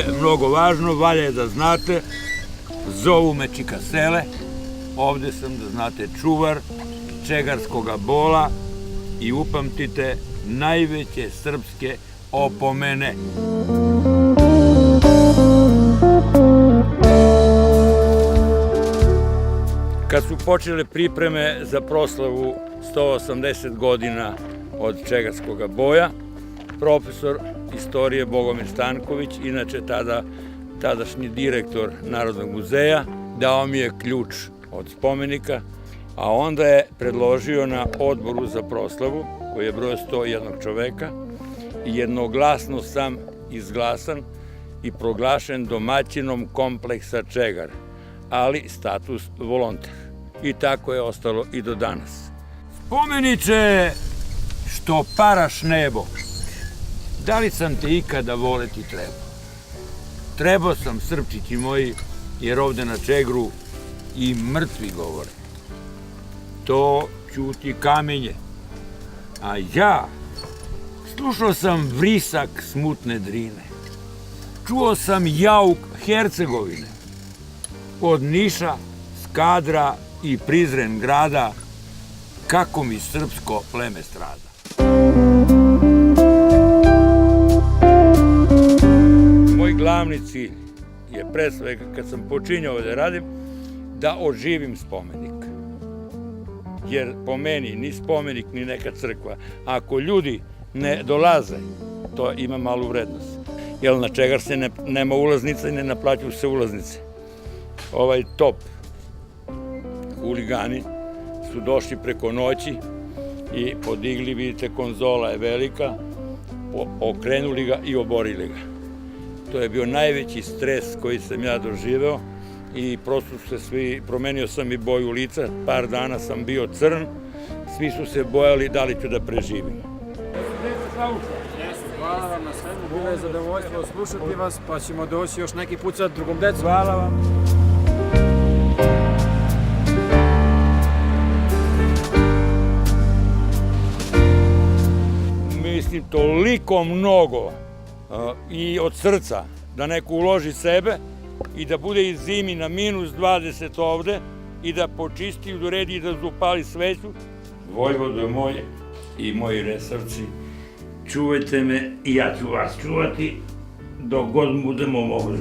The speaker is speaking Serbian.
je mnogo važno, valja je da znate, zovu me Čika Sele, ovde sam, da znate, čuvar čegarskoga bola i upamtite najveće srpske opomene. Kad su počele pripreme za proslavu 180 godina od čegarskoga boja, profesor istorije Bogomir Stanković, inače tadašnji direktor Narodnog muzeja, dao mi je ključ od spomenika, a onda je predložio na odboru za proslavu, koji je broj 101 čoveka, i jednoglasno sam izglasan i proglašen domaćinom kompleksa Čegar, ali status volonter. I tako je ostalo i do danas. Spomeniče što paraš nebo, da li sam te ikada voleti trebao? Trebao sam, Srpčići moji, jer ovde na Čegru i mrtvi govore. To ćuti kamenje. A ja slušao sam vrisak smutne Drine. Čuo sam jauk Hercegovine. Od Niša, Skadra i Prizren grada, kako mi srpsko pleme strada. Moj glavni cilj je pre svega, kad sam počinjao da radim, da oživim spomenik. Jer po meni ni spomenik ni neka crkva, ako ljudi ne dolaze, to ima malu vrednost. Jer na Čegar se nema ulaznica i ne naplaćuju se ulaznice. Ovaj top huligani su došli preko noći i podigli, vidite, konzola je velika, okrenuli ga i oborili ga. To je bio najveći stres koji sam ja doživeo i prosto su se svi, promenio sam i boju lica, par dana sam bio crn, svi su se bojali da li ću da preživim. Hvala vam na svemu, bilo je zadovoljstvo slušati vas, pa ćemo doći još neki put sa drugom decom. Hvala vam. Mislim, toliko mnogo i od srca da neko uloži sebe i da bude i zimi na -20 ovde i da počisti, uredi i da zapali sveću. Vojvodo moj i moji resavci, čuvajte me i ja ću vas čuvati dok god budemo mogli.